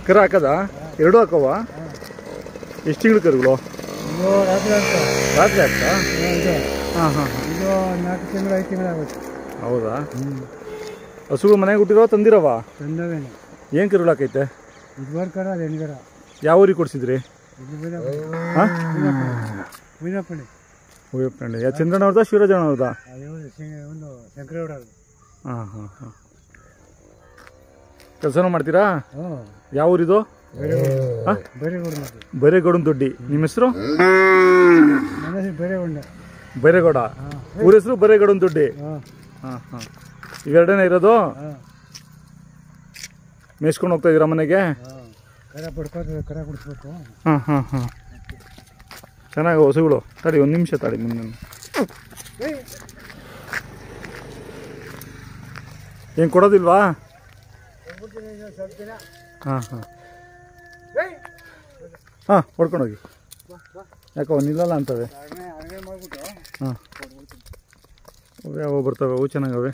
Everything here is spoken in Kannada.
ಕರ ಹಾಕದ ಎರಡು ಹಾಕವ ಎಷ್ಟು ತಿಂಗಳು ಕರುಗಳು ರಾತ್ರಿ ಆಗ್ತಾ ಹಾಂ ಹಾಂ ಇದು 4 ತಿಂಗಳು 5 ತಿಂಗಳು ಆಗುತ್ತೆ ಹೌದಾ ಹಸುಗಳು ಮನೆಗೆ ಹುಟ್ಟಿರೋ ತಂದಿರವ ತಂದವೇನು ಏನು ಕರುಗಳು ಹಾಕೈತೆ ಇದುವರೆ ಕರ ಅದು ಹೆಣ್ಗರ ಯಾವ ಊರಿಗೆ ಕೊಡಿಸಿದ್ರಿ ಹಾಂ ಮೀನಪ್ಪಣಿ ಹೂಯಪ್ಪನಹಳ್ಳಿ ಯಾ ಚಂದ್ರಣ್ಣ ಅವ್ರದಾ ಶಿವರಾಜಣ್ಣ ಅವ್ರದಾ ಒಂದು ಶಂಕರೇಗೌಡ ಹಾಂ ಹಾಂ ಹಾಂ ಕೆಲಸನೂ ಮಾಡ್ತೀರಾ ಹ್ಞೂ ಯಾವ ಊರಿದು ಹಾಂ ಬೇರೆಗೌಡ ಬೈರೇಗೌಡನ ದೊಡ್ಡಿ ನಿಮ್ಮ ಹೆಸರು ನನ್ನ ಹೆಸರು ಬೇರೆಗೌಡ ಬೈರೇಗೌಡ ಊರ ಹೆಸರು ಬೈರೇಗೌಡನ ದೊಡ್ಡಿ ಹಾಂ ಹಾಂ ಹಾಂ ಇವೆರಡನೇ ಇರೋದು ಹಾಂ ಮೇಯ್ಸ್ಕೊಂಡು ಹೋಗ್ತಾ ಇದ್ದೀರಾ ಮನೆಗೆ ಹಾಂ ಕರ ಪಡ್ಕೋತದೆ ಕರ ಕುಡಿಸ್ಬೇಕು ಹಾಂ ಹಾಂ ಹಾಂ ಚೆನ್ನಾಗಿ ಹಸುಗಳು ತಡಿ ಒಂದು ನಿಮಿಷ ತಡಿ ಮುಂದೆ ಏನು ಕೊಡೋದಿಲ್ವಾ ಹಾಂ ಹಾಂ ಹಾಂ ಹೊಡ್ಕೊಂಡೋಗಿ ಯಾಕೋ ನಿಲ್ಲಲ್ಲ ಅಂತವೆ ಹಾಂ ಅವು ಯಾವ ಬರ್ತವೆ ಅವು ಚೆನ್ನಾಗವೆ